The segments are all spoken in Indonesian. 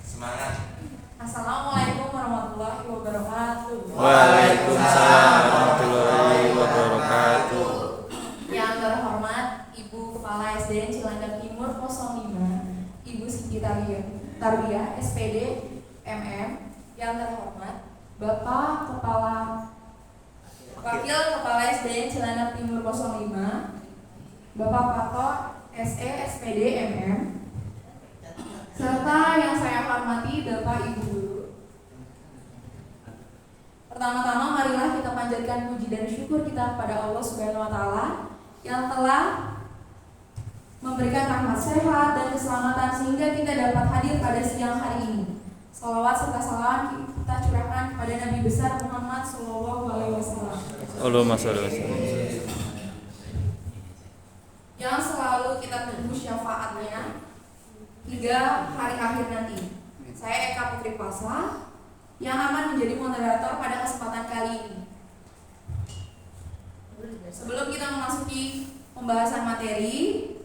Semangat. Assalamualaikum warahmatullahi wabarakatuh. Waalaikumsalam warahmatullahi wabarakatuh. Yang terhormat Ibu Kepala SDN Cilandak Timur 05, Ibu Siti Tarbiyah SPD MM. Yang terhormat Bapak Wakil Kepala SDN Cilandak Timur 05, Bapak Pato SE SPD MM, serta yang saya hormati Bapak Ibu Guru. Pertama-tama marilah kita panjatkan puji dan syukur kita kepada Allah Subhanahu wa taala yang telah memberikan rahmat sehat dan keselamatan sehingga kita dapat hadir pada siang hari ini. Salawat serta salam kita curahkan kepada Nabi besar Muhammad sallallahu alaihi wasallam. Allahumma shalli wa sallim. Yang selalu kita tunggu syafaatnya hingga hari akhir nanti. Saya Eka Putri Pasa yang akan menjadi moderator pada kesempatan kali ini. Sebelum kita memasuki pembahasan materi,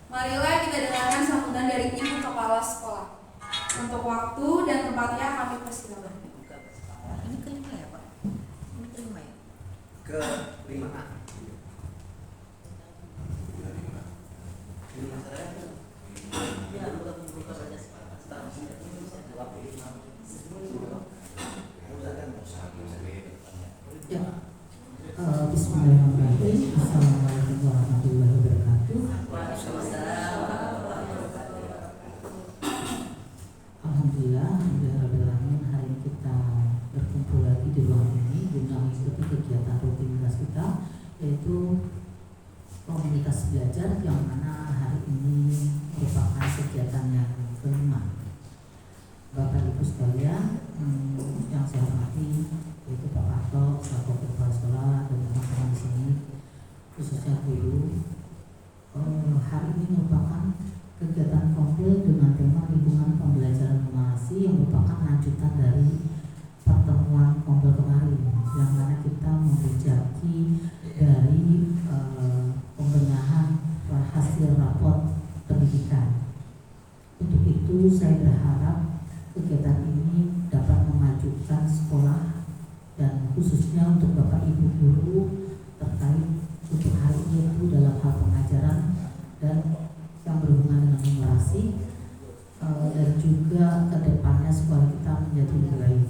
marilah kita dengarkan sambutan dari Ibu Kepala Sekolah. Untuk waktu dan tempatnya kami persilakan. Ini kelima ya Pak? Ini kelima ya? Kelima. Bismillahirrahmanirrahim. Assalamualaikum warahmatullahi wabarakatuh. Alhamdulillah, hari ini kita berkumpul lagi di ruang ini guna mengikuti kegiatan rutinitas kita, yaitu komunitas belajar, yang mana hari ini merupakan kegiatan yang kelima. Bapak Ibu sekalian, yang saya hormati, yaitu Pak Parto selaku kepala sekolah dan teman-teman di sini, khususnya guru. Hari ini merupakan kegiatan kompil dengan tema lingkungan pembelajaran numerasi yang merupakan lanjutan dari pertemuan kompil kemarin, yang mana kita menjejaki dari pembenahan hasil raport pendidikan. Untuk itu saya berharap kegiatan ini dapat memajukan sekolah dan khususnya untuk Bapak Ibu guru terkait untuk hari ini itu dalam hal pengajaran dan yang berhubungan dengan numerasi, dan juga kedepannya sekolah kita menjadi lebih baik.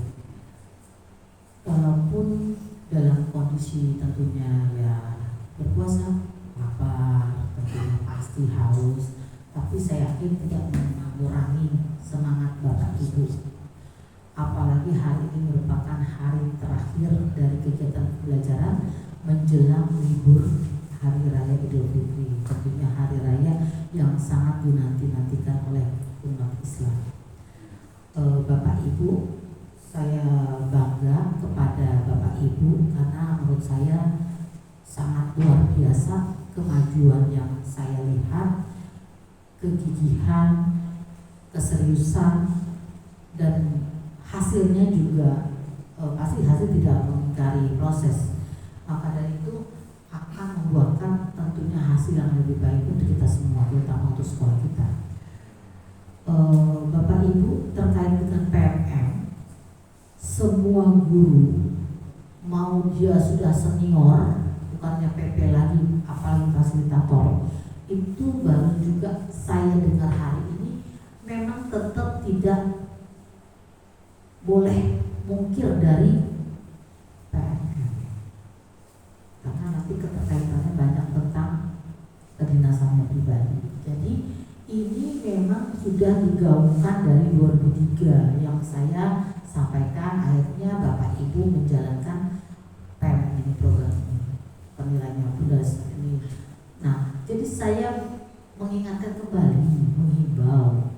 Walaupun dalam kondisi tentunya ya berpuasa, lapar, tentunya pasti haus, tapi saya yakin tidak mengurangi semangat Bapak Ibu. Apalagi hari ini merupakan hari terakhir dari kegiatan pembelajaran menjelang libur Hari Raya Idul Fitri, tentunya hari raya yang sangat dinanti-nantikan oleh umat Islam. Bapak Ibu, saya bangga kepada Bapak Ibu karena menurut saya sangat luar biasa kemajuan yang saya lihat, kegigihan, keseriusan, dan hasilnya juga pasti hasil tidak mengingkari proses. Maka dari itu akan membuahkan tentunya hasil yang lebih baik untuk kita semua, terutama untuk sekolah kita. Bapak Ibu, terkait dengan PMM, semua guru mau dia sudah senior, bukannya PP lagi, apalagi fasilitator, itu baru juga saya dengar hari ini memang tetap tidak boleh mungkir dari PMM, karena nanti keterkaitannya banyak tentang kedinasannya pribadi. Jadi ini memang sudah digaungkan dari 2003 yang saya sampaikan, akhirnya Bapak Ibu menjalankan PMM ini, program ini, penilaiannya sudah ini. Nah, jadi saya mengingatkan kembali, menghimbau,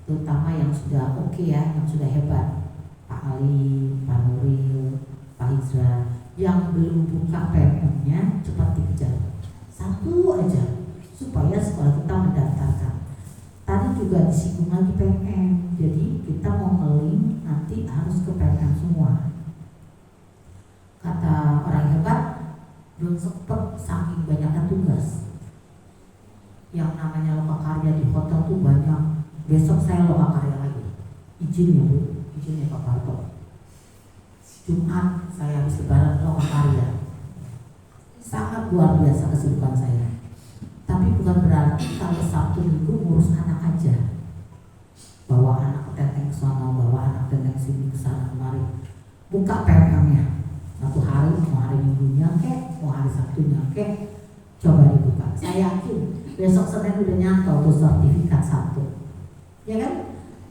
terutama yang sudah oke ya, yang sudah hebat, Pak Ali, Pak Nuril, Pak Hijra, yang belum buka PMM-nya cepat dikejar. Satu aja supaya sekolah kita mendaftarkan. Tadi juga disinggung lagi PMM, jadi kita mau nge-link nanti harus ke PMM semua. Kata orang hebat, belum sempet saking banyaknya tugas. yang namanya lokakarya di hotel tuh banyak. Besok saya lokakarya lagi. Izin ya Bu, izin ya Pak Parto. Jumat saya habis lebaran lokakarya. Sangat luar biasa kesibukan saya. Tapi bukan berarti kalau Sabtu Minggu ngurus anak aja. Bawa anak ke teteng ke sana, bawa anak teteng sini ke sana kemari. Buka PMM-nya. Satu hari, mau hari Minggunya kek, mau hari Sabtunya kek, coba dibuka. Saya yakin besok Senin udah nyantol tuh sertifikat Sabtu, ya kan?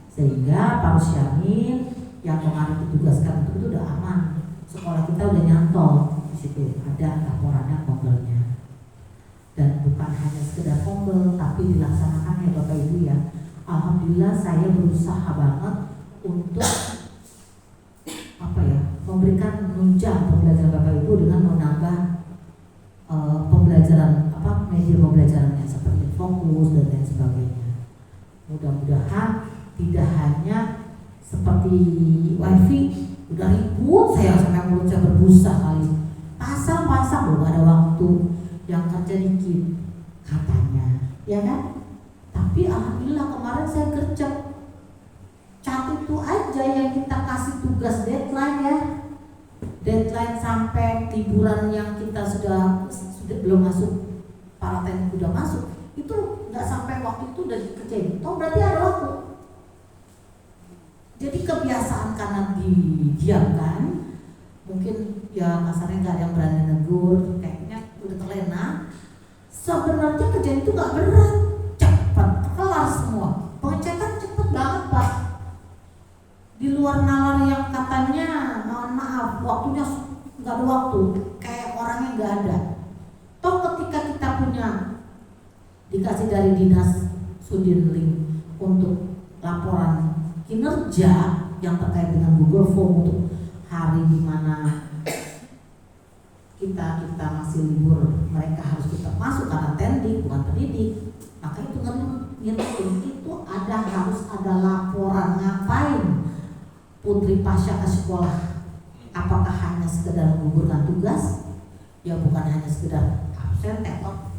Sehingga Pak Rusyamin yang kemarin ditugaskan itu udah aman. Sekolah kita udah nyantol di situ, ada laporannya kombelnya. Dan bukan hanya sekedar kombel, tapi dilaksanakan ya Bapak Ibu ya. Alhamdulillah saya berusaha banget untuk memberikan menunjang pembelajaran Bapak Ibu dengan menambah pembelajaran media pembelajarannya seperti fokus dan lain sebagainya. Mudah-mudahan tidak hanya seperti wifi udah ribut saya sampai mulut saya berbusa kali pasang belum ada waktu, yang kerja dikit katanya, ya kan? Tapi alhamdulillah kemarin saya kerja cat itu aja yang kita kasih tugas deadline sampai liburan yang kita sudah belum masuk, para teknik udah masuk, itu nggak sampai waktu itu udah dikerjain. Toh berarti ada waktu. Jadi kebiasaan karena didiamkan, mungkin ya kasarnya nggak ada yang berani negur, kayaknya udah terlena. Sebenarnya kerjaan itu nggak berat, cepat kelar semua. Pengecekan cepet banget Pak. Di luar nalar yang katanya mohon maaf waktunya nggak ada waktu, kayak orangnya nggak ada. Toh ketika kita punya dikasih dari dinas Sudinling untuk laporan kinerja yang terkait dengan Google Form untuk hari di mana kita masih libur, mereka harus tetap masuk karena tendik bukan pendidik. Maka itu ngirim itu harus ada laporan ngapain Putri Pasha ke sekolah. Apakah hanya sekedar menggugurkan tugas? Ya bukan hanya sekedar absen tekok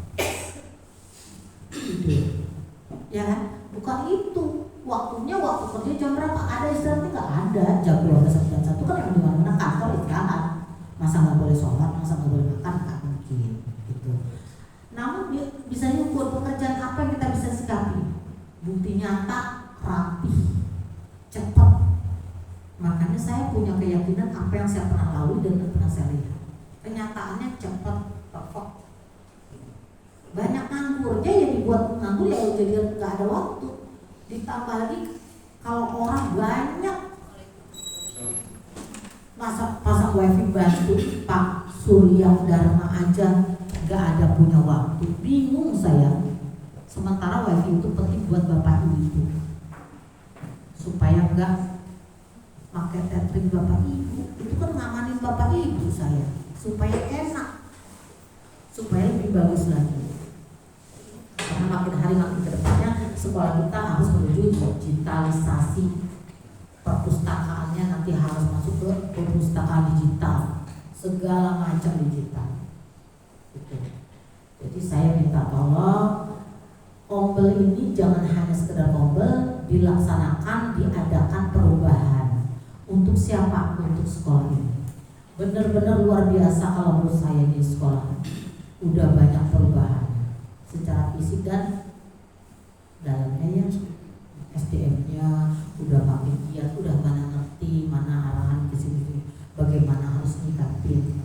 gitu. Ya kan? Bukan itu. Waktunya waktu kerja jam berapa? Ada istirahatnya nggak ada. Jam 12 kan yang dimana-mana kantor istirahat. Masa nggak boleh sholat, masa nggak boleh makan? Nggak mungkin gitu. Namun bisa diukur pekerjaan apa yang kita bisa sikapi. Bukti nyata, rapi, cepat. Makanya saya punya keyakinan apa yang saya pernah lalui dan pernah saya lihat. Kenyataannya cepat, perfect. Banyak nganggurnya ya dibuat nganggur ya jadi nggak ada waktu. Ditambah lagi kalau orang banyak pasang wifi bantu Pak Surya Dharma aja nggak ada punya waktu, bingung saya. Sementara wifi itu penting buat bapak ibu supaya nggak pakai tethering bapak ibu, itu kan ngamanin bapak ibu saya supaya enak, supaya lebih bagus lagi. Karena makin hari makin kedepannya sekolah kita harus menuju digitalisasi, perpustakaannya nanti harus masuk ke perpustakaan digital, segala macam digital. Gitu. Jadi saya minta tolong kombel ini jangan hanya sekedar kombel, dilaksanakan, diadakan perubahan. Untuk siapa? Untuk sekolah ini. Benar-benar luar biasa kalau menurut saya di sekolah. Udah banyak perubahan secara fisik dan dalamnya ya, SDM-nya udah makin giat, udah mana ngerti, mana arahan ke sini, bagaimana harus nyikapin.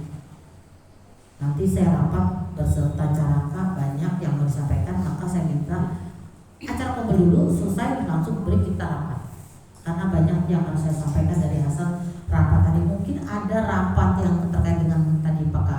Nanti saya rapat beserta Caraka, banyak yang mau disampaikan, maka saya minta acara kombel dulu selesai langsung break kita rapat. Karena banyak yang harus saya sampaikan dari hasil rapat tadi. Mungkin ada rapat yang terkait dengan tadi Pak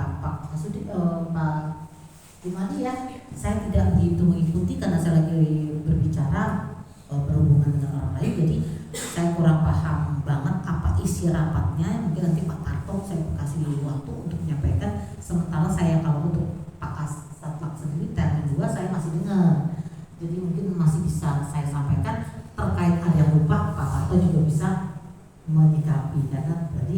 Dimadi ya. Saya tidak begitu mengikuti karena saya lagi berbicara berhubungan dengan orang lain. Jadi saya kurang paham banget apa isi rapatnya. Mungkin nanti Pak Karto saya kasih waktu untuk menyampaikan. Sementara saya kalau untuk Pak Satmak sendiri termin 2 saya masih dengar. Jadi mungkin masih bisa saya sampaikan. Terkait ada yang lupa, Pak Karto juga bisa menyikapi karena tadi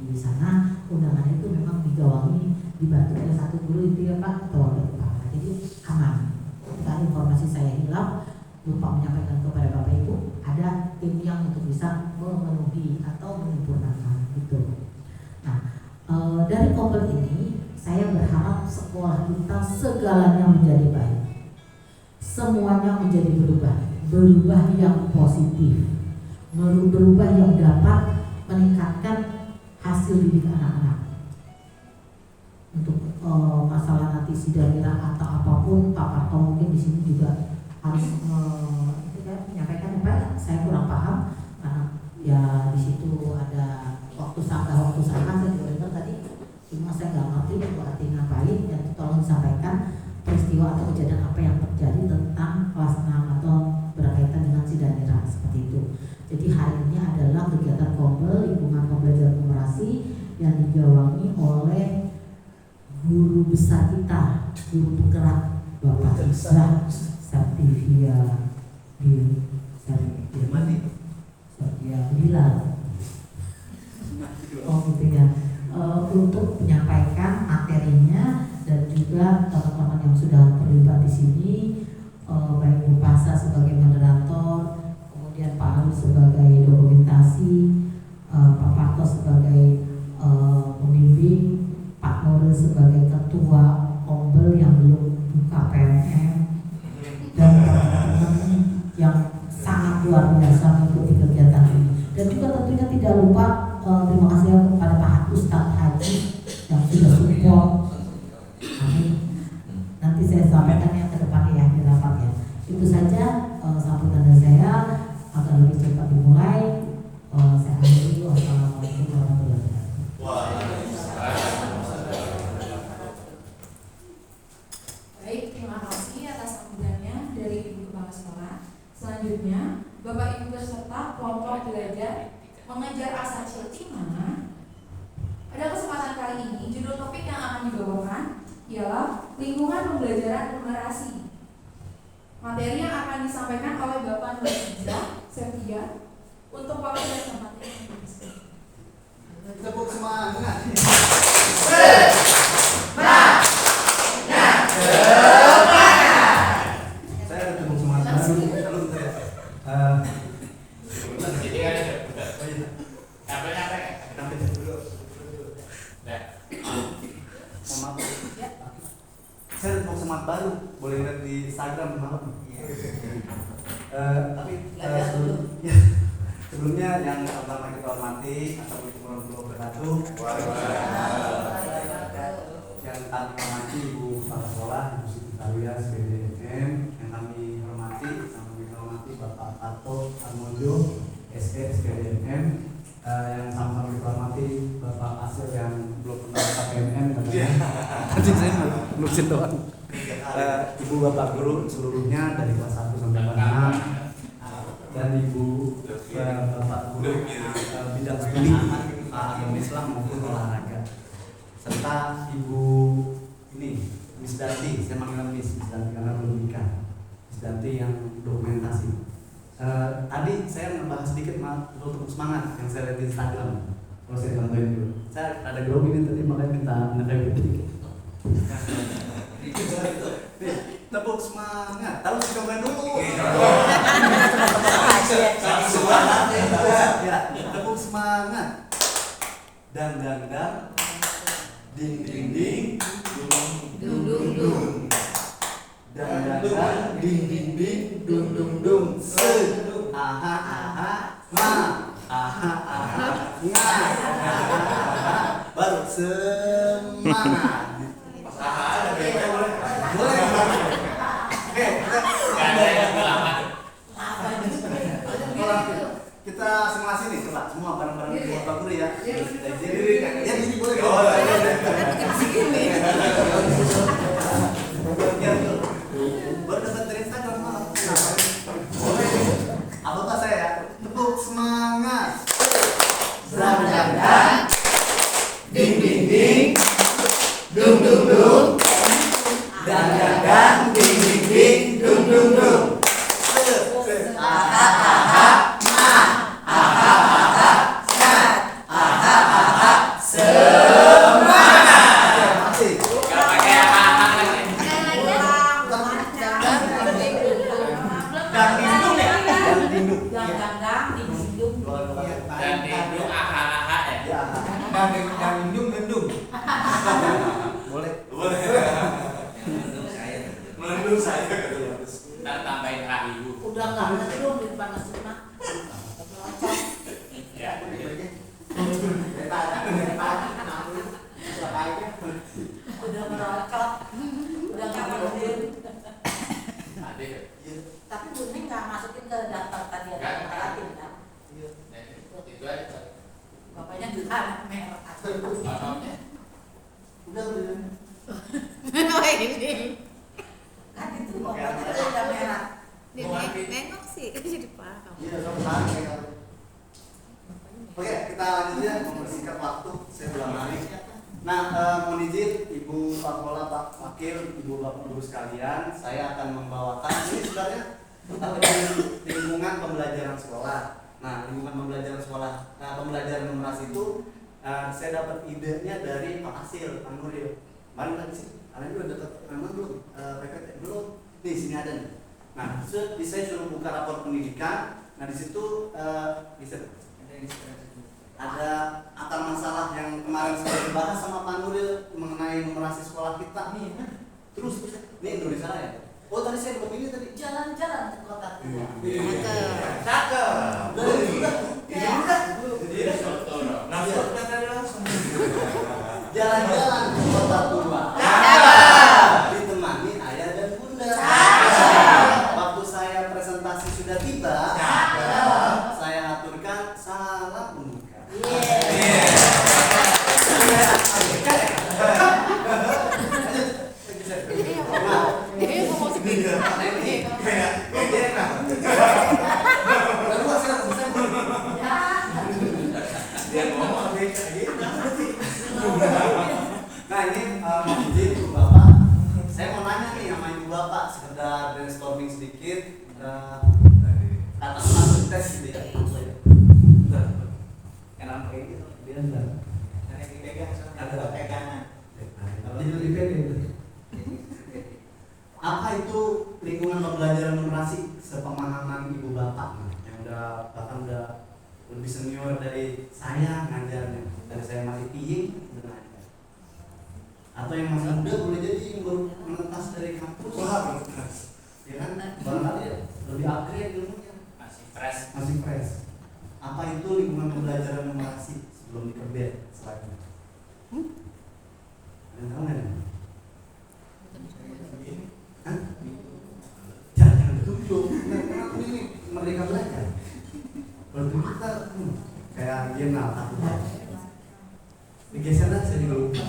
di sana undangan itu memang digawangi dibantu oleh satu guru itu ya Pak, ketua kepala, jadi aman. Tidak informasi saya hilang, lupa menyampaikan kepada Bapak Ibu, ada tim yang untuk bisa memenuhi atau menyempurnakan gitu. Nah, dari Kombel ini saya berharap sekolah kita segalanya menjadi baik, semuanya menjadi berubah yang positif, berubah yang dapat meningkatkan hasil didik anak-anak. Untuk masalah nanti sidarira atau apapun, Pak Parto mungkin di sini juga harus menyampaikan apa ya? Saya kurang paham karena ya di situ ada waktu sampah saya juga dengar tadi, cuma saya nggak ngerti itu artinya ngapain. Dan tolong disampaikan peristiwa atau kejadian apa yang terjadi tentang kelas 6 atau berkaitan dengan sidarira seperti itu. Jadi hari ini adalah kegiatan Kombel, lingkungan pembelajaran numerasi yang digawangi oleh guru besar kita, guru penggerak Bapak Isra Saptivia Bilal. Oh gitu ya. Untuk menyampaikan materinya dan juga teman-teman yang sudah terlibat di sini, baik Bu Pasa sebagai moderator, kemudian Pak Alus sebagai dokumentasi, Pak Parto sebagai pembimbing, Pak Nurul sebagai ketua Kombel yang belum buka PNM, dan teman-teman yang sangat luar biasa mengikuti kegiatan ini. Dan juga tentunya tidak lupa terima kasih kepada Pak Ustadz Haji yang sudah support. Amin. Nanti saya sampaikan yang ke depan ya di rapat ya. Itu saja sambutan dari saya, agar lebih cepat dimulai. Saya akhiri dulu. Wassalamualaikum warahmatullahi wabarakatuh. Baik, terima kasih atas sambutannya dari Ibu Kepala Sekolah. Selanjutnya, Bapak Ibu peserta kelompok belajar mengejar asa cita mana. Pada kesempatan kali ini, judul topik yang akan dibawakan ialah lingkungan pembelajaran numerasi. Materi yang akan disampaikan oleh Bapak Nurul Septia untuk waktu dan tempatnya. Tepuk semangat. Saya ada tepuk semangat. Saya tepuk semangat baru, boleh lihat di Instagram malam. Tapi sebelumnya yang pertama kita hormati, Assalamualaikum warahmatullahi wabarakatuh. Yang kami hormati Ibu Kepala Sekolah, Ibu Siti Talia, SPDM. Yang kami hormati, sama kita hormati Bapak Parto Armojo, SE SPDM. Yang sama kita hormati Bapak Asil yang belum pernah KPMN. Nanti saya nurusin doang. Ibu Bapak Guru seluruhnya dari kelas 1 sampai kelas 6, dan Ibu Bapak Guru bidang studi agama Islam maupun olahraga, serta Ibu ini Miss Danti, saya manggil Miss Danti karena belum nikah, Miss Danti yang dokumentasi. Tadi saya membahas sedikit untuk semangat yang saya lihat di Instagram. Kalau saya contohin dulu, saya ada grup ini tadi makanya kita mengenai sedikit. Tepuk semangat, tahu coba dulu. Ya, tepuk semangat. Dan ding ding ding, dung dung dung. Dan ding ding ding, dung dung dung. Aha aha ma, aha aha nga. Baru semangat. Kita simulasi nih, coba semua bareng-bareng di Bapak Guru ya. Ya gini boleh. Baru dapat dari Instagram malam. Apa saya ya? Tepuk semangat. Dan ding ding ding, dung dung dung. Dan ding ding ding, dung dung dung. Semangat. Udah nggak ada belum di depan masjid mah. Udah merocot, udah nggak masukin. Tapi Buning nggak masukin ke daftar tadi ada perhatiin kan? Bapaknya juga anak merah. Udah. Ini kan itu bapaknya udah merah. Nengok sih jadi paham. Iya, sama. Oke, kita lanjut ya, mempersingkat waktu. Saya belum hari. Nah, mohon izin Ibu Pakola, Pak Wakil, Ibu Bapak Guru sekalian, saya akan membawakan ini sebenarnya lingkungan pembelajaran sekolah. Nah, lingkungan pembelajaran sekolah, pembelajaran numerasi itu saya dapat idenya dari Pak Asil, Pak Nuril. Mana lagi sih? Kalian udah dekat memang belum? PPT belum? Nih, sini ada nih. Nah, saya suruh buka rapor pendidikan. Nah, di situ bisa ada akar masalah yang kemarin sudah dibahas sama Pak Nuril mengenai numerasi sekolah kita. Nih, terus ini Indonesia ya. Oh, tadi saya belum ini tadi. Jalan-jalan ke kota tua. Cakep. Jalan-jalan ke kota tua. Ditemani ayah dan bunda. Waktu saya presentasi sudah tiba, saya aturkan salam pembuka. Nah ini izin Ibu Bapak, saya mau nanya nih sama Ibu Bapak sekedar brainstorming sedikit. Kata langsung tes gitu ya. Enak kayak gitu, dia enggak. Ada pegangan. Apa itu lingkungan pembelajaran numerasi sepemahaman Ibu Bapak yang udah bahkan udah lebih senior dari saya ngajarnya, dari saya masih piing belajar, atau yang masih muda boleh jadi yang baru menetas dari kampus, ya kan, barangkali lebih upgrade ilmunya, masih fresh. Apa itu lingkungan pembelajaran numerasi sebelum dikebet selanjutnya? Ada tahu nggak? Jangan ditutup, karena ini merdeka belajar. Kalau kita kayak game takut. Digeser aja di lupa.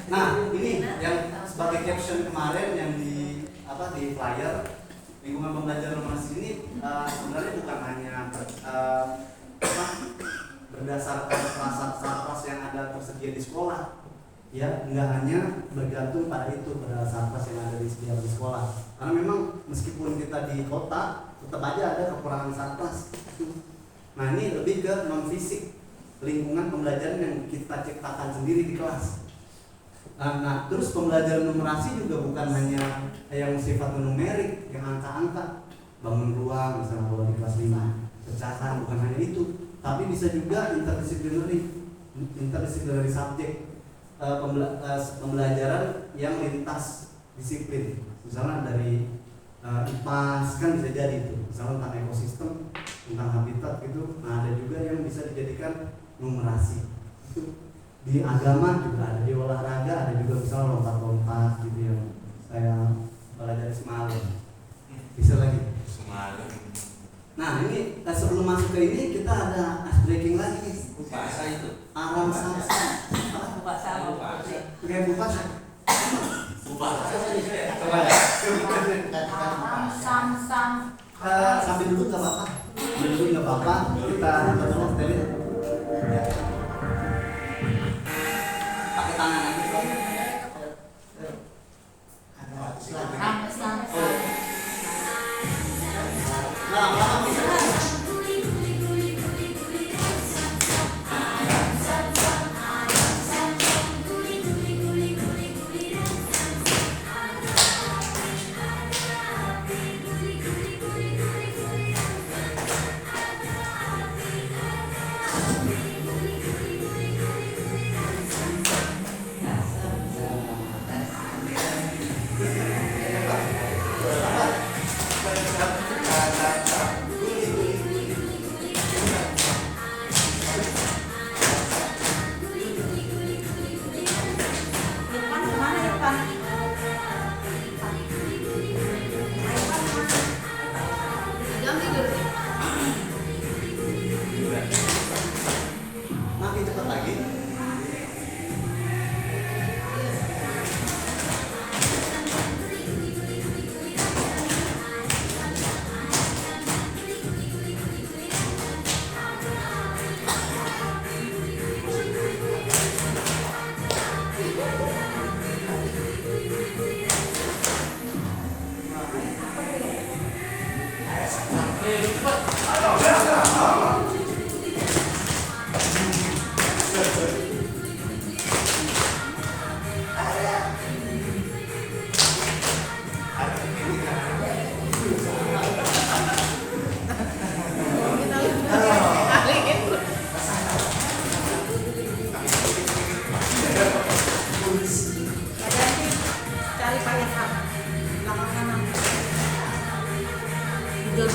Nah, ini yang sebagai caption kemarin yang di flyer lingkungan pembelajaran numerasi ini sebenarnya bukan hanya berdasarkan sarkas yang ada tersedia di sekolah. Ya, nggak hanya bergantung pada itu, pada sarkas yang ada di sekolah. Karena memang meskipun kita di kota, tetap aja ada kekurangan sarkas. Nah, ini lebih ke non fisik, lingkungan pembelajaran yang kita ciptakan sendiri di kelas. Nah, terus pembelajaran numerasi juga bukan hanya yang sifat numerik, yang angka-angka, bangun ruang misalnya kalau di kelas 5, pecahan, bukan hanya itu, tapi bisa juga interdisciplinary subject. Pembelajaran yang lintas disiplin, misalnya dari IPAS kan bisa jadi itu, misalnya tentang ekosistem, tentang habitat gitu. Nah, ada juga yang bisa dijadikan numerasi. Itu di agama juga ada, di olahraga ada juga, misalnya lompat-lompat gitu yang saya belajar semalam. Bisa lagi. Nah, ini sebelum masuk ke ini kita ada ice breaking lagi nih. Bahasa itu. Aram samsa. Kayak buka sambil duduk nggak apa-apa, duduk nggak apa-apa, kita berdoa dari ya. Pakai tangan aja lama-lama bisa.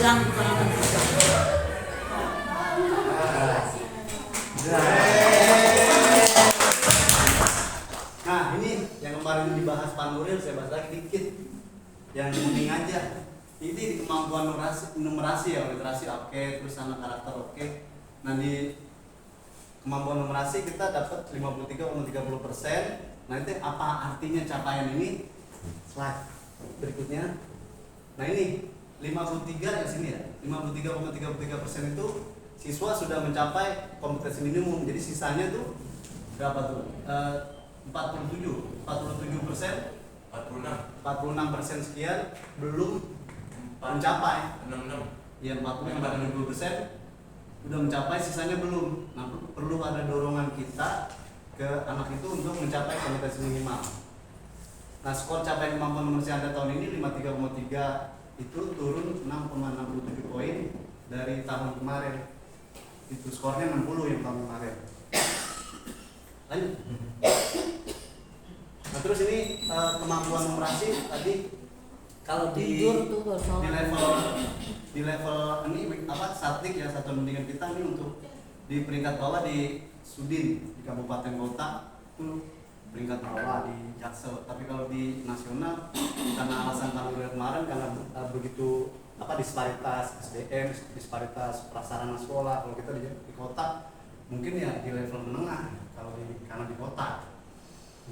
Bilang bukan Nah ini yang kemarin dibahas Pak Nuril, saya bahas lagi dikit. Yang kuning aja. Ini kemampuan numerasi ya, literasi oke, terus anak karakter oke. Nah di kemampuan numerasi kita dapat 53,30%. Nah itu apa artinya capaian ini? Slide berikutnya. Nah ini 53 yang sini ya, 53,33% itu siswa sudah mencapai kompetensi minimum. Jadi sisanya tuh berapa tuh? 47%, 46% sekian belum mencapai. 66. Ya 40-40% udah mencapai, sisanya belum. Nah perlu ada dorongan kita ke anak itu untuk mencapai kompetensi minimal. Nah skor capaian kemampuan numerasi Anda tahun ini 53,3 itu turun 6,67 poin dari tahun kemarin. Itu skornya 60 yang tahun kemarin. Lanjut. Nah terus ini kemampuan numerasi tadi kalau di level ini apa statik ya, satuan pendidikan kita ini untuk di peringkat bawah di Sudin di kabupaten kota itu peringkat bawah di Jaksel. Tapi kalau di nasional karena alasan tahun kemarin karena begitu apa disparitas SDM, disparitas prasarana sekolah, kalau kita di kota mungkin ya di level menengah kalau karena di kota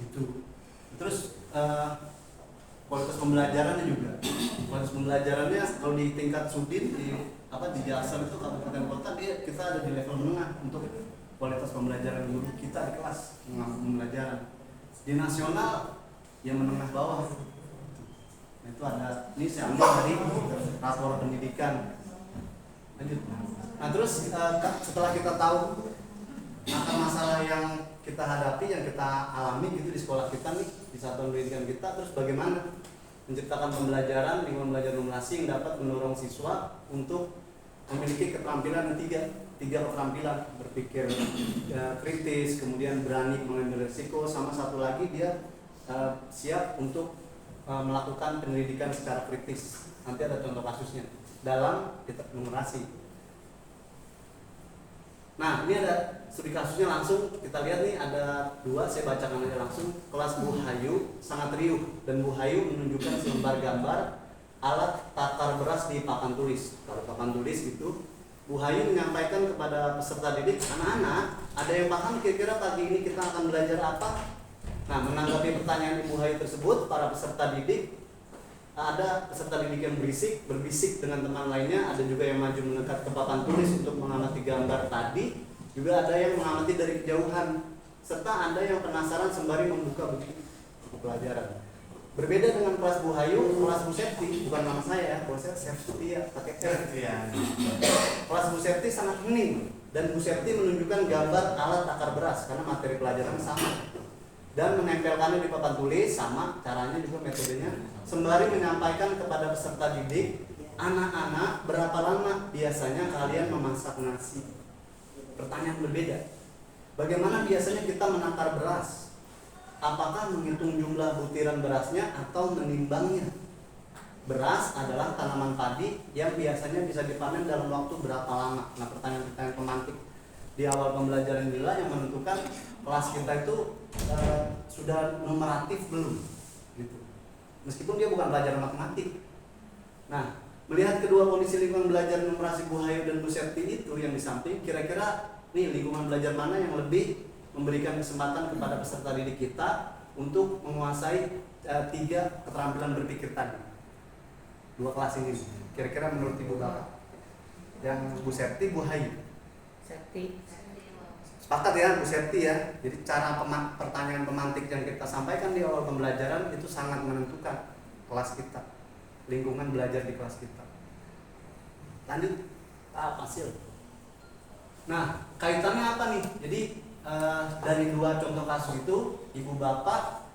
gitu. Terus kualitas pembelajarannya juga, kualitas pembelajarannya kalau di tingkat Sudin di Jaksel itu kabupaten kota kita ada di level menengah untuk kualitas pembelajaran guru kita di kelas pembelajaran. Di nasional yang menengah bawah. Itu ada, ini saya ambil dari rapor pendidikan. Lanjut. Nah terus setelah kita tahu akan masalah yang kita hadapi, yang kita alami gitu di sekolah kita nih, di satuan pendidikan kita, terus bagaimana menciptakan pembelajaran, lingkungan belajar numerasi yang dapat mendorong siswa untuk memiliki keterampilan tiga keterampilan, berpikir kritis, kemudian berani mengambil risiko, sama satu lagi dia siap untuk melakukan penyelidikan secara kritis. Nanti ada contoh kasusnya dalam numerasi. Nah ini ada studi kasusnya langsung kita lihat nih, ada dua, saya bacakan aja langsung. Kelas Bu Hayu sangat riuh dan Bu Hayu menunjukkan selembar gambar alat takar beras di papan tulis. Kalau papan tulis itu Bu Hayu menyampaikan kepada peserta didik, anak-anak ada yang paham kira-kira pagi ini kita akan belajar apa? Nah menanggapi pertanyaan Ibu Hayu tersebut, para peserta didik, ada peserta didik yang berbisik dengan teman lainnya, ada juga yang maju mendekat ke papan tulis untuk mengamati gambar tadi, juga ada yang mengamati dari kejauhan, serta ada yang penasaran sembari membuka buku pelajaran. Berbeda dengan kelas Bu Hayu, kelas Bu Septi, bukan nama saya, kelas Septi ya, pakai R ya. Kelas Bu Septi sangat hening dan Bu Septi menunjukkan gambar alat takar beras karena materi pelajaran sama dan menempelkannya di papan tulis sama, caranya juga metodenya, sembari menyampaikan kepada peserta didik, anak-anak berapa lama biasanya kalian memasak nasi? Pertanyaan berbeda. Bagaimana biasanya kita menakar beras? Apakah menghitung jumlah butiran berasnya atau menimbangnya? Beras adalah tanaman padi yang biasanya bisa dipanen dalam waktu berapa lama? Nah pertanyaan-pertanyaan pemantik di awal pembelajaran inilah yang menentukan kelas kita itu sudah numeratif belum gitu. Meskipun dia bukan pelajaran matematik. Nah melihat kedua kondisi lingkungan belajar numerasi Bu Hayu dan Bu Septi itu yang di samping, kira-kira nih lingkungan belajar mana yang lebih memberikan kesempatan kepada peserta didik kita untuk menguasai tiga keterampilan berpikir tadi. Dua kelas ini, kira-kira menurut Ibu Bapak, yang Bu Septi, Bu Hayu? Septi. Sepakat ya Bu Septi ya. Jadi cara pertanyaan pemantik yang kita sampaikan di awal pembelajaran itu sangat menentukan kelas kita, lingkungan belajar di kelas kita. Lanjut tahap hasil. Nah kaitannya apa nih? Jadi dari dua contoh kasus itu, Ibu Bapak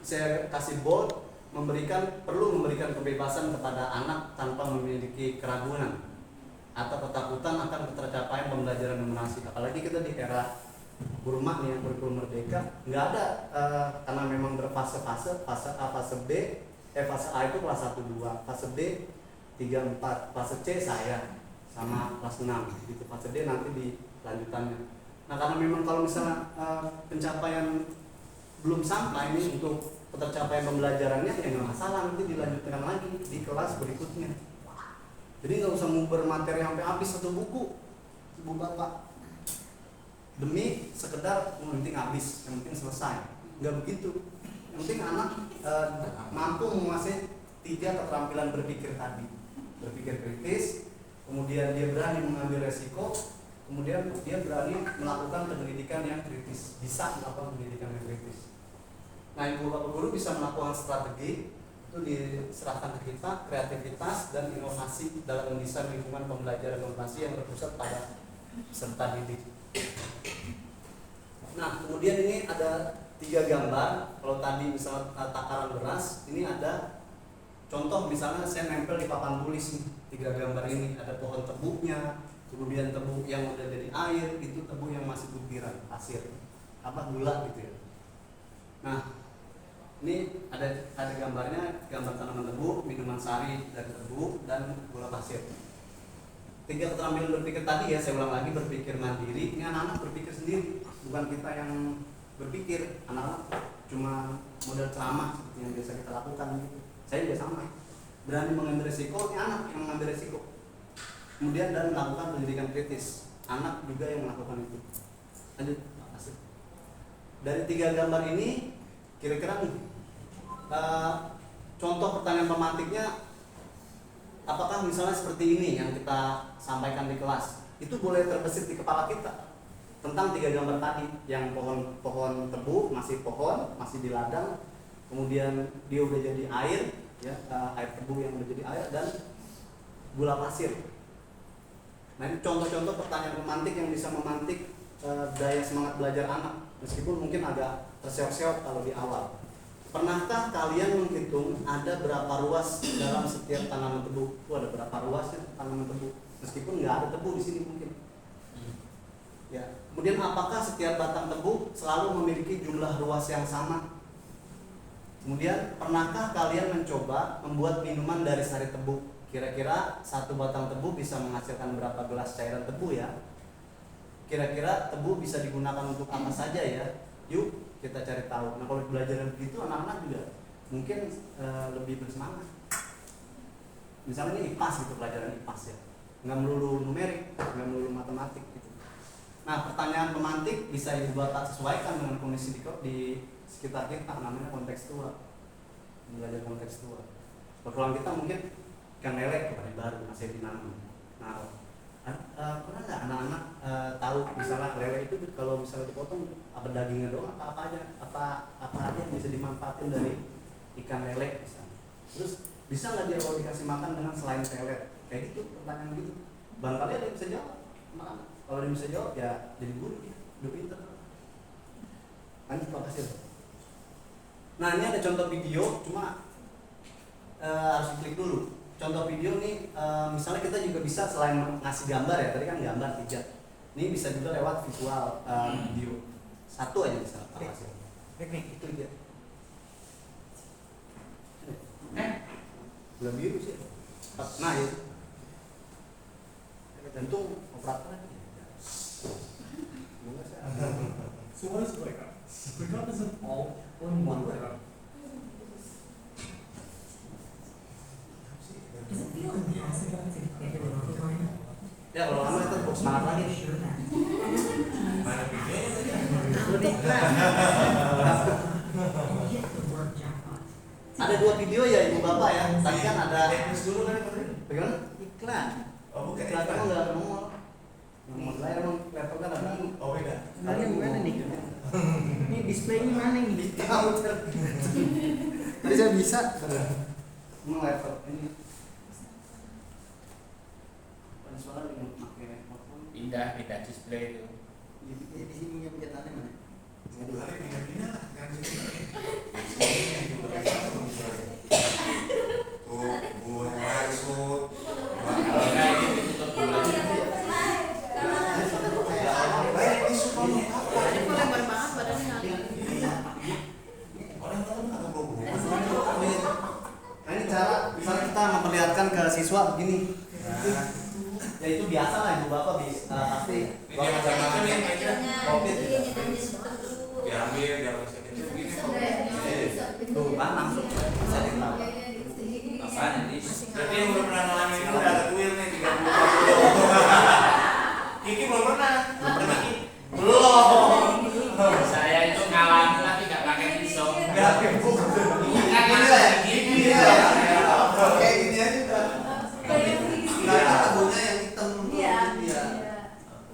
saya kasih bold, perlu memberikan kebebasan kepada anak tanpa memiliki keraguan atau ketakutan akan ketercapaian pembelajaran numerasi. Apalagi kita di era Burma nih, yang kurikulum merdeka, nggak ada karena memang berfase-fase, fase A, fase B, fase A itu kelas 1-2, fase B 3, 4. Fase C saya sama kelas 6 gitu. Fase D nanti di lanjutannya. Nah, karena memang kalau misalnya pencapaian belum sampai ini untuk pencapaian pembelajarannya ya nggak masalah, nanti dilanjutkan lagi di kelas berikutnya. Jadi nggak usah nguber materi sampai habis satu buku, ibu bapak, demi sekedar yang penting habis, yang penting selesai. Nggak begitu. Yang penting anak mampu menguasai 3 keterampilan berpikir tadi, berpikir kritis, kemudian dia berani mengambil resiko, kemudian dia berani melakukan pendidikan yang kritis, bisa melakukan pendidikan yang kritis. Nah, ibu bapak guru bisa melakukan strategi itu diserahkan ke kita, kreativitas dan inovasi dalam mendesain lingkungan pembelajaran inovasi yang berpusat pada peserta didik. Nah, kemudian ini ada 3 gambar. Kalau tadi misalnya takaran beras, ini ada contoh misalnya saya nempel di papan tulis nih, 3 gambar ini. Ada pohon tebuknya, kemudian tebu yang udah jadi air, itu tebu yang masih butiran, pasir, gula gitu ya. Nah, ini ada gambarnya, gambar tanaman tebu, minuman sari dari tebu, dan gula pasir. 3 keterampilan berpikir tadi ya, saya ulang lagi, berpikir mandiri. Ini anak-anak berpikir sendiri, bukan kita yang berpikir. Anak-anak cuma model ceramah seperti yang biasa kita lakukan gitu. Saya juga sama, berani mengambil resiko. Ini anak yang mengambil resiko. Kemudian dan melakukan pendidikan kritis, anak juga yang melakukan itu. Lanjut, makasih. Dari 3 gambar ini, kira-kira nih, contoh pertanyaan pemantiknya, apakah misalnya seperti ini yang kita sampaikan di kelas, itu boleh terbesit di kepala kita tentang 3 gambar tadi, yang pohon tebu, masih pohon, masih di ladang, kemudian dia udah jadi air, ya, air tebu yang udah jadi air, dan gula pasir. Nah, ini contoh-contoh pertanyaan pemantik yang bisa memantik daya semangat belajar anak, meskipun mungkin agak terseok-seok kalau di awal. Pernahkah kalian menghitung ada berapa ruas dalam setiap tanaman tebu? Ada berapa ruasnya tanaman tebu? Meskipun nggak ada tebu di sini mungkin. Ya. Kemudian apakah setiap batang tebu selalu memiliki jumlah ruas yang sama? Kemudian pernahkah kalian mencoba membuat minuman dari sari tebu? Kira-kira 1 batang tebu bisa menghasilkan berapa gelas cairan tebu ya? Kira-kira tebu bisa digunakan untuk apa saja ya? Yuk kita cari tahu. Nah, kalau belajar begitu anak-anak juga mungkin lebih bersemangat. Misalnya ini IPAS gitu, pelajaran IPAS ya, nggak melulu numerik, nggak melulu matematik gitu. Nah, pertanyaan pemantik bisa ibu bapak sesuaikan dengan kondisi di sekitar kita, namanya kontekstual, belajar kontekstual. Persoalan kita mungkin ikan lele kepada baru masih dinanam. Nah, pernah nggak anak-anak tahu misalnya lele itu kalau misalnya dipotong apa dagingnya doang, apa aja yang bisa dimanfaatin dari ikan lele misalnya. Terus bisa nggak dia kalau dikasih makan dengan selain pelet? Kayak gitu, pertanyaan gitu. Barangkali ada yang bisa jawab. Kalau dia bisa jawab ya jadi guru ya, udah pinter. Lanjut, makasih. Nah, ini ada contoh video, cuma harus klik dulu. Contoh video nih, misalnya kita juga bisa selain ngasih gambar ya, tadi kan gambar 3. Ini bisa juga lewat visual video. 1 aja bisa. Teknik itu dia. Belum biru sih. Nah, ya. Tentu operator aja. So what is ClickUp? ClickUp is an all-in-one web. Does it feel impossible to get your program? Ya, kalau lama itu box semangat lagi. Sure that. Mana videonya tadi? And hit the word jackpot. Ada 2 video ya ibu bapak ya. Tadi kan ada Teknis dulu kan tadi? bagaimana? Iklan. Oh, bukan Iklan iklan. kamu nggak nongol. Nomor saya emang laptop kan ada. Oh, beda. Sebenarnya gimana nih? Ini displaynya mana nih? Tahu. Tadi saya bisa. Emang laptop ini. Soalnya dengan pakai telepon. Pindah display itu. Di sini yang pencetannya mana? Satu hari pindah-pindah lah, kan sini. Tuh, gue masuk. Kok lebar banget badannya kali. Orang tahu nggak ada problem. Nah, ini cara misalnya kita kita memperlihatkan ke siswa begini. Nah, ya itu biasa lah ibu bapak pasti. Covid. Diambil, dia masih kecil begini. Tuh kan langsung bisa ditahu. Apaan ini? Berarti yang belum pernah ngalamin itu udah ada tuil nih 30. Kiki belum pernah. Kiki belum. Saya itu ngalamin tapi nggak pakai pisau. Nggak pakai pisau. Gini ya. Kayak gini aja. Nggak tabunya yang hitam. Iya. Iya.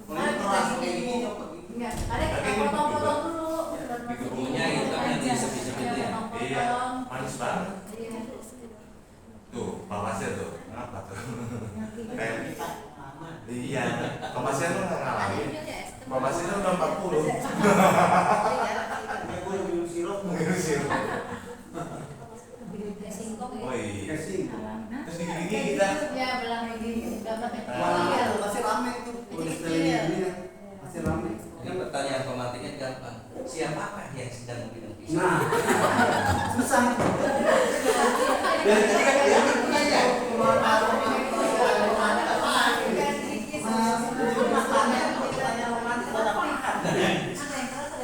Ada Keras kayak gini. Enggak, ada kita potong-potong dulu. Dikebunya gitu kan nanti sebisa-bisa. Iya. Manis banget. Tuh, Pak Pasir tuh. Kenapa tuh? Kayak iya, Pak Pasir tuh nggak ngalamin. Pak Pasir tuh udah 40. Gue minum sirup. Minum sirup. Singkong ya. Oh iya. Kasih. Terus gigi kita. Ya, belah gini. Wah, masih rame tuh. Udah sekali ini ya. Masih rame. Ini pertanyaan pematiknya gampang. Siapakah yang sedang minum pisau? Nah, susah. Dari tadi kan dia nanya.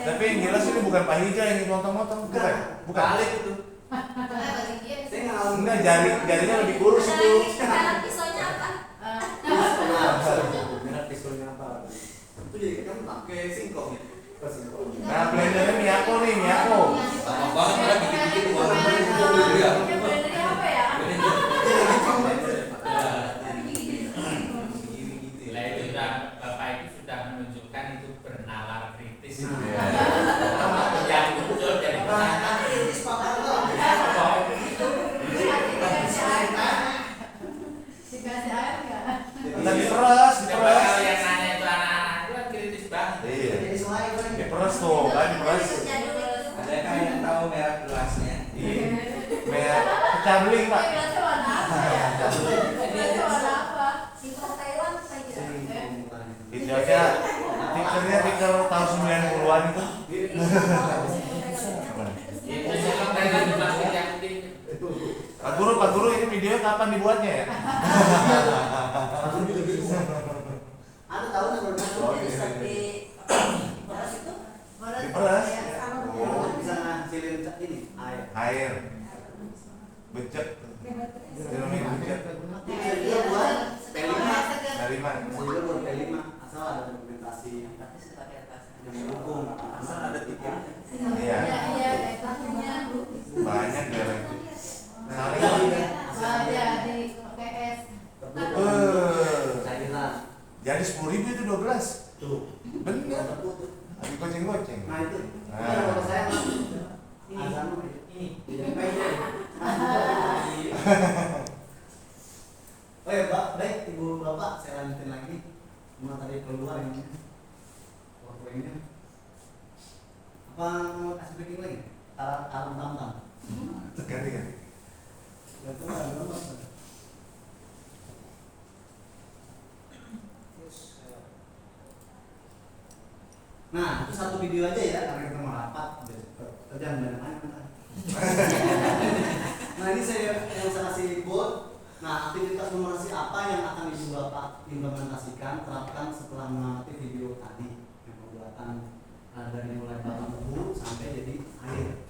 Tapi yang jelas ini bukan Pak Hija yang dipotong-potong, bukan? Bukan. Balik itu. Saya ngalamin. Enggak, jarinya lebih kurus itu. Pisaunya apa? Merah pisaunya apa? Itu jadi kan pakai singkong ya. Nah, blendernya Miyako nih, Miyako. Lama banget malah dikit-dikit uang. Ya, blendernya apa ya? Lah itu sudah Bapak itu sudah menunjukkan itu bernalar kritis. Yang muncul dari pertanyaan. Dikasih air nggak? Tadi peras, Coba kalau yang nanya itu anak-anak itu kan kritis banget. Iya. Diperas tuh, kan diperas. Adakah yang tahu merek gelasnya? Iya. Merah pecah beling, Pak. Gelasnya warna apa ya? Gelasnya warna apa? Singkong Thailand saja. Itu aja. Tiker tahun 90-an itu. Itu singkong Thailand dimaksud yang penting. Pak Guru ini videonya kapan dibuatnya ya? Ada tahu nggak Oh, berapa? iya. Diperas. Diperas. Oh, bisa ngasilin ini air. Air. Becek. Dinamik becek. Bisa juga buat P5. Dari mana? Bisa juga buat P5. Asal ada dokumentasi yang mendukung. Asal ada tiket. Iya. Iya, punya. Banyak ya. Nah, Ada di PS. Cairan. Jadi 10.000 itu 2 gelas. Tuh. Bener. Habis goceng-goceng. Nah itu. Nah. Kalau saya azan ini. Oh ya, Pak, baik Ibu Bapak, saya lanjutin lagi. Cuma tadi keluar ini. PowerPoint-nya. Apa mau kasih breaking lagi? Alam tam-tam. Ganti. Nah, itu satu video aja ya, karena kita mau rapat. Kerjaan banyak banget. Nah, ini saya yang saya kasih quote. Nah, aktivitas numerasi apa yang akan Ibu Bapak implementasikan, terapkan setelah mengamati video tadi, yang pembuatan dari mulai batang tebu sampai jadi air.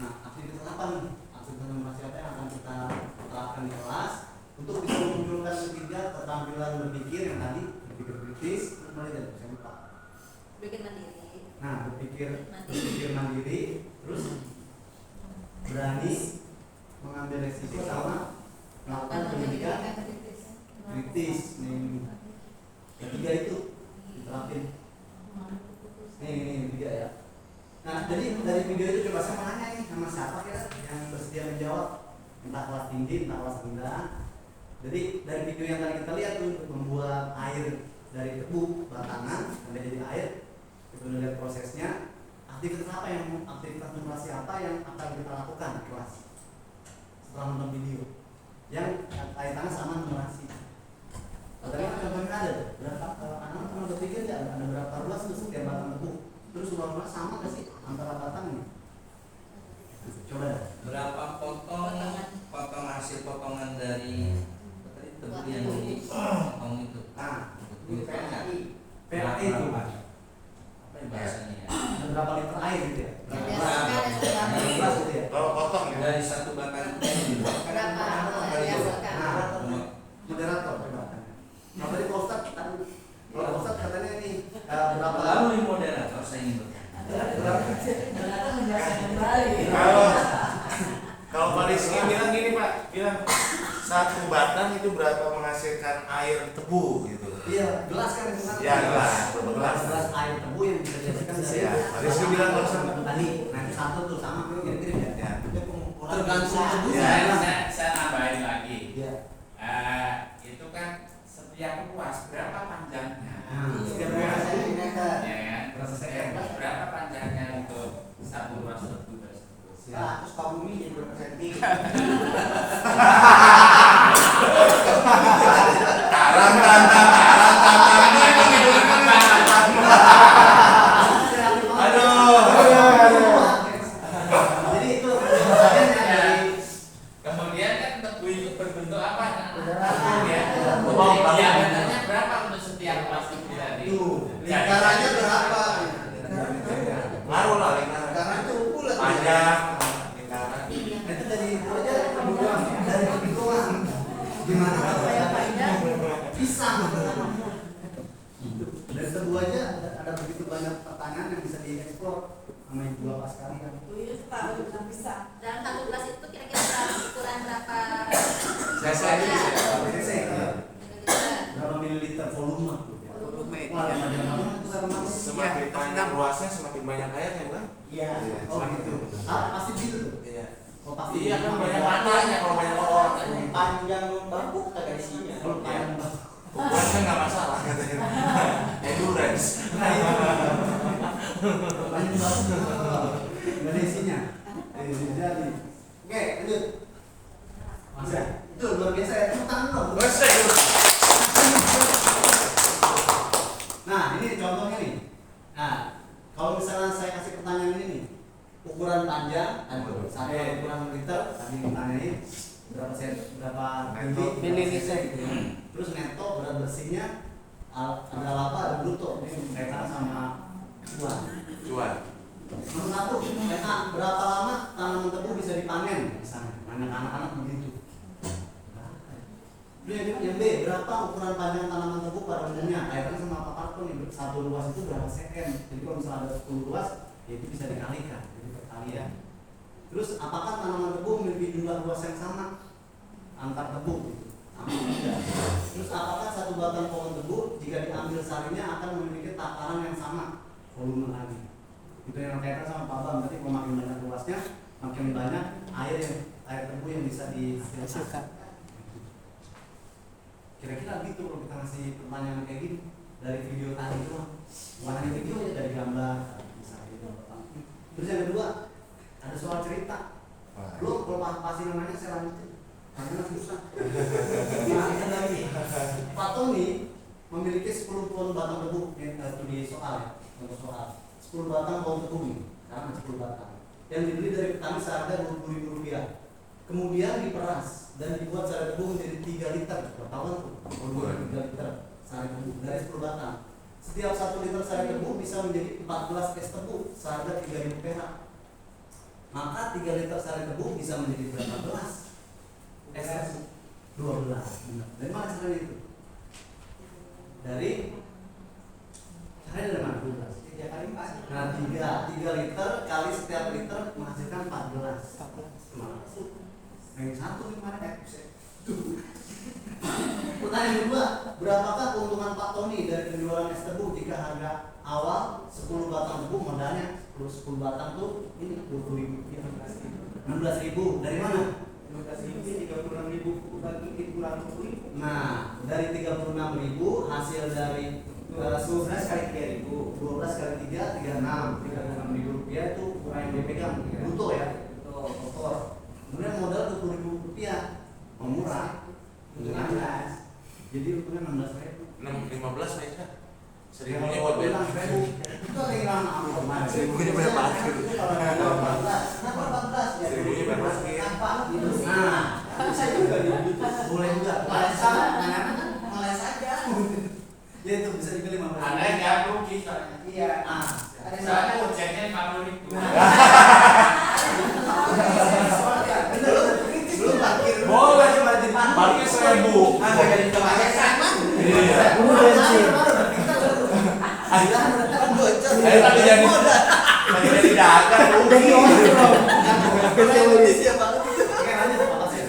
Nah, aktivitas apa nih? Aktivitas numerasi apa yang akan kita terapkan di kelas untuk bisa memunculkan ketiga keterampilan berpikir yang tadi, berpikir kritis, mulai dari saya lupa. Bikin mandiri. Nah, berpikir mandiri, terus berani mengambil resiko sama melakukan pendidikan kritis. Nih, ketiga itu diterapin. Nih tiga ya. Nah, jadi dari video itu coba saya mau nanya nih sama siapa ya yang bersedia menjawab, entah kelas tinggi, entah kelas rendah. Jadi dari video yang tadi kita lihat tuh membuat air dari tebu batangan sampai jadi air, kita lihat prosesnya. Aktivitas apa yang aktivitas numerasi apa yang akan kita lakukan di kelas setelah menonton video yang kaitannya sama numerasi. Tadi kan contohnya ada tuh, berapa anak pernah berpikir nggak ada berapa luas tuh setiap batang tebu, terus luas sama nggak sih antara batangnya? Coba deh. Berapa potong potong AC hasil potongan dari tebu yang dipotong itu. Nah, Itu PAI itu Pak. apa yang bahasanya ya? Ada berapa liter air gitu ya? Biasakan Berapa gelas gitu ya? Kalau potong ya. Dari satu batang berapa biasakan. Nah, moderator coba. Nah, tadi Pak Ustadz kalau Pak Ustadz katanya ini berapa Lalu di moderator saya ingin bertanya. Ternyata menjelaskan kembali. Kalau Pak Rizky bilang gini Pak, bilang satu batang itu berapa menghasilkan air tebu gitu. Iya, gelas kan itu kan. Ya, gelas, berapa gelas? Gelas air tebu yang bisa dijadikan dari Ya, Pak Rizky bilang barusan. tadi. Nah, itu satu tuh sama tuh mirip-mirip ya. Ya. Tergantung tebu. Ya. Saya nambahin lagi. Iya. Itu kan setiap ruas berapa panjangnya? Setiap ruas ini meter. Ya kan? Berapa cm? Berapa panjangnya untuk satu ruas tebu tersebut? Terus Pak Bumi jadi berapa senti? Karang Jadi itu kemudian dari Kemudian kan tebu itu berbentuk apa? Ya. Diameternya berapa untuk setiap ruas tebu tadi? Lingkarannya berapa? ngaruh lah lingkaran. Karena itu bulat. Panjang lingkaran. Nah, itu dari itu aja kemudian dari perhitungan gimana Apa yang panjang? pisang dari tebu aja ada begitu banyak pertanyaan yang bisa dieksplor sama ibu bapak sekalian. Dalam satu gelas itu kira-kira ukuran berapa? Saya ini bisa. Berapa mililiter volume tuh ya? Wah, macam-macam itu karena Semakin panjang ruasnya semakin banyak airnya kan? Iya. oh gitu. Pasti gitu tuh. Iya. Oh, pasti Iya kan banyak matanya kalau banyak orang. Panjang bambu kagak isinya. Kalau panjang Ukuran kan nggak masalah katanya. Endurance. banyak banget. Nggak ada isinya. Jadi. Oke, lanjut. Mas ya, itu luar biasa ya. Tepuk tangan dong. Nah, ini contohnya nih. Nah, kalau misalnya saya kasih pertanyaan ini nih, ukuran panjang, sampai ukuran liter, tadi ditanyain berapa mililiter gitu ya. Terus neto berat bersihnya ada laba ada bruto, ini kaitan sama cuan. Nomor satu, berapa lama tanaman tebu bisa dipanen? Misalnya, banyak anak-anak begitu. Yang B, berapa ukuran panjang tanaman tebu pada umumnya? Kaitan sama apa kartu nih, satu luas itu berapa cm? Jadi kalau misalnya ada 10 luas, ya itu bisa dikalikan, jadi perkalian. Terus apakah tanaman tebu memiliki jumlah luas yang sama antar tebu? Gitu? Sama tidak. Terus apakah satu batang pohon tebu jika diambil sarinya akan memiliki takaran yang sama volume lagi? Itu yang kaitan sama Pak Bang. Tadi kalau makin banyak luasnya, makin banyak air tebu yang bisa dihasilkan. Kira-kira gitu kalau kita ngasih pertanyaan kayak gini dari video tadi itu, bukan hanya video ya, dari gambar misalnya gitu. Terus yang kedua ada soal cerita. Belum kalau pasti namanya saya lanjutin karena susah. Nah, lagi Pak Tony memiliki 10 pohon batang tebu di soal ya, untuk soal 10 batang pohon tebu nih, karena 10 batang yang dibeli dari petani seharga Rp20.000. Kemudian diperas dan dibuat sari tebu menjadi 3 liter per tahun tuh. 3 liter sari tebu dari 10 batang. Setiap 1 liter sari tebu bisa menjadi 14 es tebu seharga 3.000 perak. Maka 3 liter sari tebu bisa menjadi berapa gelas? Es 12. Benar. Dari mana caranya itu? Dari mana? 12. 3 kali 4. Nah, 3 liter kali setiap liter menghasilkan 4 gelas. Masuk. Yang satu kemarin Pertanyaan kedua, berapakah keuntungan Pak Tony dari penjualan es tebu jika harga awal 10 batang tebu modalnya 10 batang tuh ini 20.000, 16.000 dari mana? 36.000 bagi kurang 10.000. Nah, dari 36.000 hasil dari 12 kali 3.000, 12 kali 3, 36, 36.000 rupiah itu kurang yang dipegang bruto ya, kotor. Kemudian modal Rp20.000, murah, untungannya. Jadi untungnya 16.000. 15 aja. 1.000-nya Kalau buat bilang bayar. 1.000, itu kehilangan ampun. 1.000-nya bayar parkir. Kenapa 14? Ya. 1.000-nya bayar parkir. Apa gitu? Nah, Nah, bisa juga gitu. Boleh juga. Ngeles aja. Ya itu bisa dipilih 15. Ada yang rugi soalnya. Iya. Soalnya ujiannya 50.000. Belum parkir. Boleh parkir 1.000. Ah, jadi temannya sama. Iya. Belum bensin. Kan bocor. Ayo tadi jadi dagang rugi. Jadi ojol. Indonesia banget itu. Oke, lanjut Pak Pasir.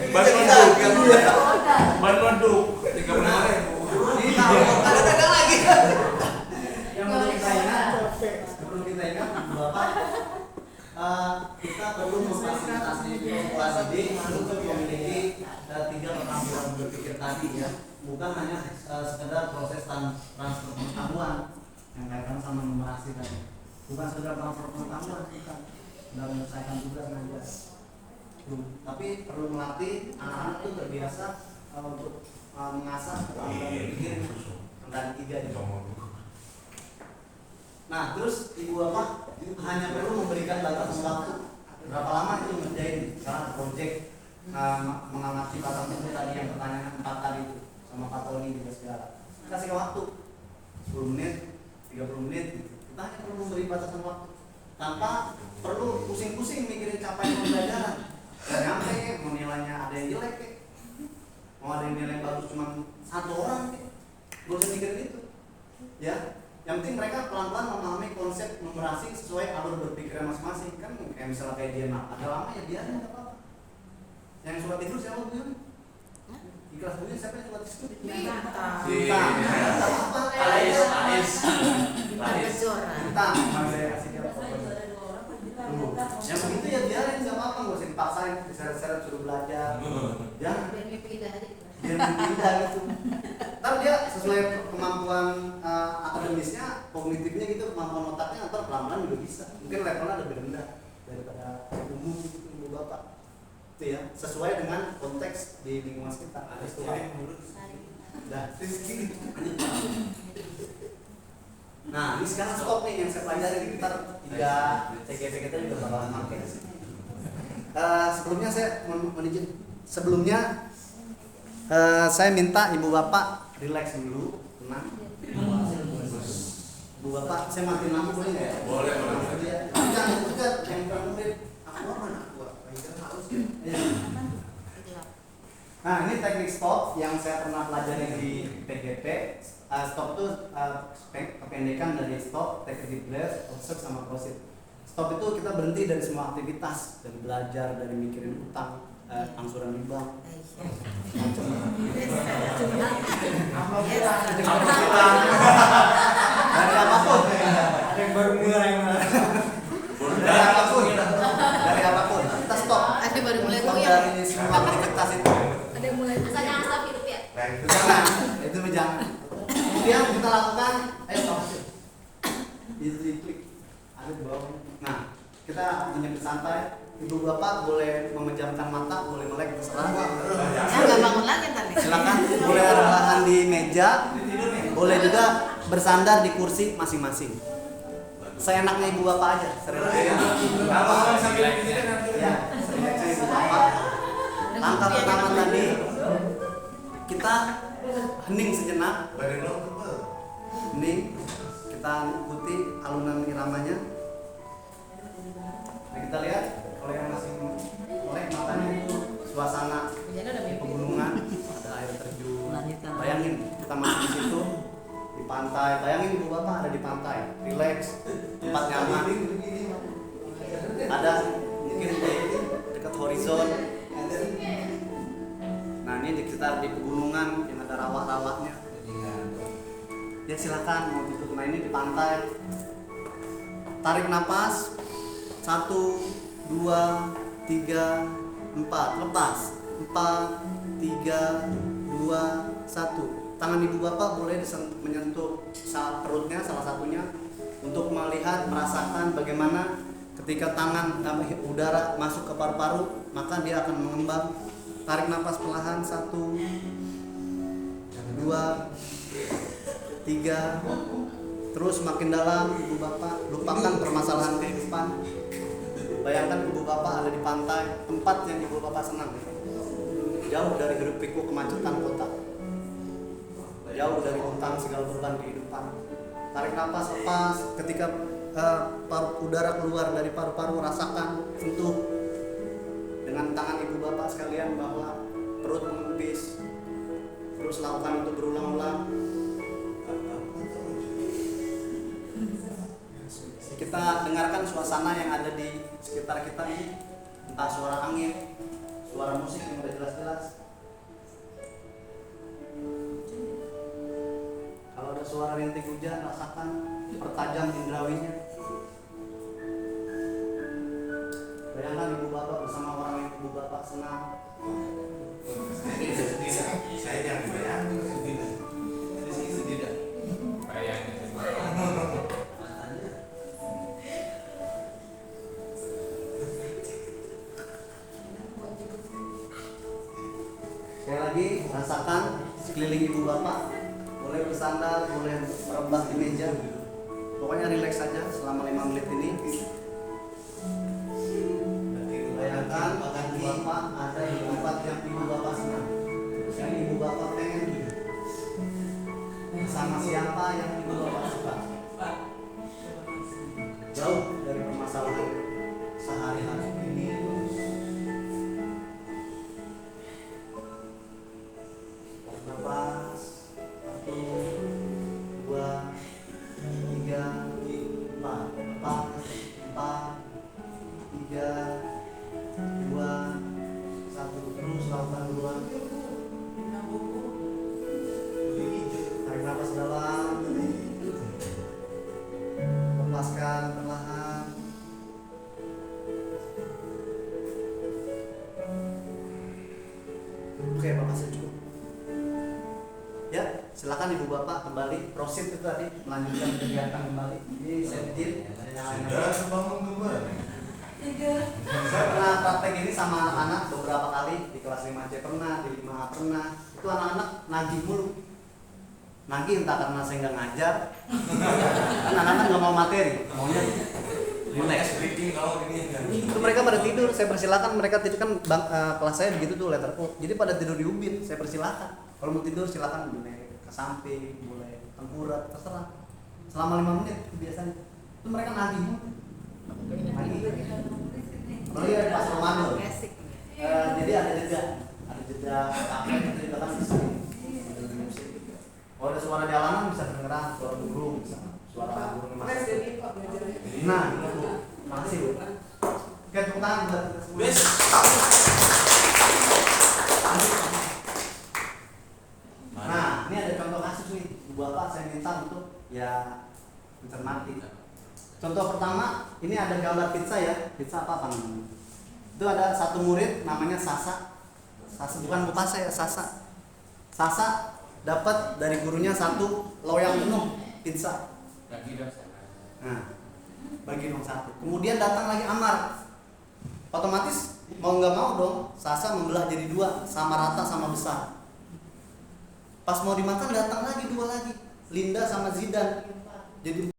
Ban waduk 30.000. Ini ada dagang lagi. Yang perlu kita ingat Bapak, kita perlu memfasilitasi kelas ini untuk memiliki 3 keterampilan berpikir tadi ya, bukan hanya sekedar proses transfer pengetahuan yang kaitan sama numerasi tadi, bukan sekedar transfer pengetahuan, bukan, dan menyelesaikan tugas ngajar, tapi perlu melatih anak-anak itu terbiasa untuk mengasah keterampilan berpikir tentang 3 itu. Nah, terus Ibu Bapak hanya perlu memberikan batas waktu berapa lama itu ngerjain karena project mengamati batang tubuh tadi yang pertanyaan 4 tadi itu sama Pak Tony juga segala. Kasih waktu 10 menit, 30 menit gitu. Kita hanya perlu memberi batasan waktu tanpa perlu pusing-pusing mikirin capaian pembelajaran. Dan nyampe mau nilainya ada yang jelek mau ada yang nilai bagus cuma 1 orang gak usah mikirin itu ya. Yang penting mereka pelan-pelan memahami konsep numerasi sesuai alur berpikiran masing-masing. Kan kayak misalnya kayak dia agak lama ya biarin, nggak apa-apa. Yang surat itu siapa Bu Yun? Ikhlas Bu Yun siapa yang surat itu? Tentang saya kasih dia yang begitu ya biarin, nggak apa-apa, nggak usah dipaksain, diseret-seret suruh belajar. Jangan biar pindah gitu. Ntar dia sesuai kemampuan akademisnya, kognitifnya gitu, kemampuan otaknya ntar pelan-pelan juga bisa. Mungkin levelnya lebih rendah daripada umum gitu Ibu Bapak. Itu ya, sesuai dengan konteks di lingkungan sekitar. Dah, nah ini sekarang stop nih yang saya pelajari, ntar 3 CGP kita juga bakalan pakai. Sebelumnya saya saya minta Ibu Bapak relax dulu, tenang. Ibu Bapak, saya matiin lampu boleh nggak ya? Boleh. Jangan dekat, yang kurang murid. Aku mana? Nah, ini teknik stop yang saya pernah pelajari di PGP. Stop itu kependekan dari stop, take a deep breath, observe sama proceed. Stop itu kita berhenti dari semua aktivitas, dari belajar, dari mikirin utang, angsuran di bank. Dari apapun, yang baru mulai dari apapun kita stop. Ada baru mulai Stop goyang. dari semua aktivitas itu. Ada mulai. Asal jangan stop hidup ya. Jangan, itu jangan. Kemudian kita lakukan, ayo stop. Itu klik, ada di bawah. Nah, kita menyebut santai. Ibu Bapak boleh memejamkan mata, boleh melek, terserah. Nggak bangun lagi tadi. Silakan, boleh rebahan di meja, boleh juga bersandar di kursi masing-masing. Seenaknya Ibu Bapak aja, serelaksnya. Ya, serelaksnya Ibu Bapak. Langkah pertama tadi kita hening sejenak. Hening, kita ikuti alunan iramanya. Nah, kita lihat kalau yang masih melek matanya itu suasana di pegunungan, ada air terjun. Bayangin kita masuk di situ di pantai. Bayangin Ibu Bapak ada di pantai, relax, tempat nyaman. Ada mungkin di dekat horizon. Nah, ini di sekitar di pegunungan yang ada rawa-rawanya. Ya silakan mau duduk. Nah, ini di pantai. Tarik napas. 1, 2, 3, 4. Lepas. 4, 3, 2, 1. Tangan Ibu Bapak boleh menyentuh perutnya salah satunya untuk melihat, merasakan bagaimana ketika tangan udara masuk ke paru-paru, maka dia akan mengembang. Tarik napas perlahan. 1, 2, 3. Terus makin dalam Ibu Bapak. Lupakan permasalahan kehidupan. Bayangkan Ibu Bapak ada di pantai, tempat yang Ibu Bapak senang. jauh dari hiruk pikuk kemacetan kota, jauh dari hutang segala beban kehidupan. Tarik nafas lepas, ketika udara keluar dari paru-paru, rasakan, sentuh dengan tangan ibu bapak sekalian bahwa perut mengempis. Terus lakukan itu berulang-ulang. Kita dengarkan suasana yang ada di sekitar kita ini, entah suara angin, suara musik yang udah jelas-jelas. Kalau ada suara rintik hujan, rasakan, pertajam indrawinya. Bayangkan ibu bapak bersama orang yang ibu bapak senang. Saya yang dibayangkan tidak. Bayangin. Sekali lagi, rasakan sekeliling ibu bapak. Boleh bersandar, boleh merebah di meja. Pokoknya rileks saja selama 5 menit ini. Bayangkan ibu bapak ada di tempat yang ibu bapak senang, yang ibu bapak pengen juga. Sama siapa yang ibu bapak suka. Jauh dari permasalahan sehari-hari ini. Nafas 1, 2, 3, 4, 3, 2, 1. Terus lakukan dua. Tarik nafas dalam, lepaskan perlahan. Oke, bapak saya cukup. Ya, silakan ibu bapak kembali. Proceed itu tadi, melanjutkan kegiatan kembali. Ini saya titip. Sudah bangun kembali. Saya pernah praktek ini sama anak-anak beberapa kali, di kelas 5C pernah, di 5A pernah. Itu anak-anak nagih mulu. Nagih entah karena saya nggak ngajar, kan anak-anak nggak mau materi, maunya relax. Speaking kalau ini Itu mereka pada tidur, saya persilakan mereka tidur kan kelas saya begitu tuh letter O. Jadi pada tidur di ubin, saya persilakan. Kalau mau tidur silakan boleh ke samping, boleh tengkurap, terserah. Selama 5 menit itu biasanya. Itu mereka nagih mulu. Oh iya, pas Ramadan. Jadi ada jeda kafe itu juga kan bisa. Kalau ada suara jalanan bisa kedengeran, suara burung bisa, suara burung masuk. Nah, itu makasih Bu. Oke, tepuk tangan buat kita semua. Nah, ini ada contoh kasus nih. Bu Bapak saya minta untuk ya mencermati. Contoh pertama, ini ada gambar pizza ya. Pizza apa namanya? Itu ada satu murid namanya Sasa. Sasa bukan Bu Pasa ya, Sasa. Sasa dapat dari gurunya satu loyang penuh pizza. Bagi dong. Nah, bagi dong satu. Kemudian datang lagi Amar. Otomatis mau nggak mau dong, Sasa membelah jadi 2 sama rata sama besar. Pas mau dimakan datang lagi 2 lagi, Linda sama Zidan. Jadi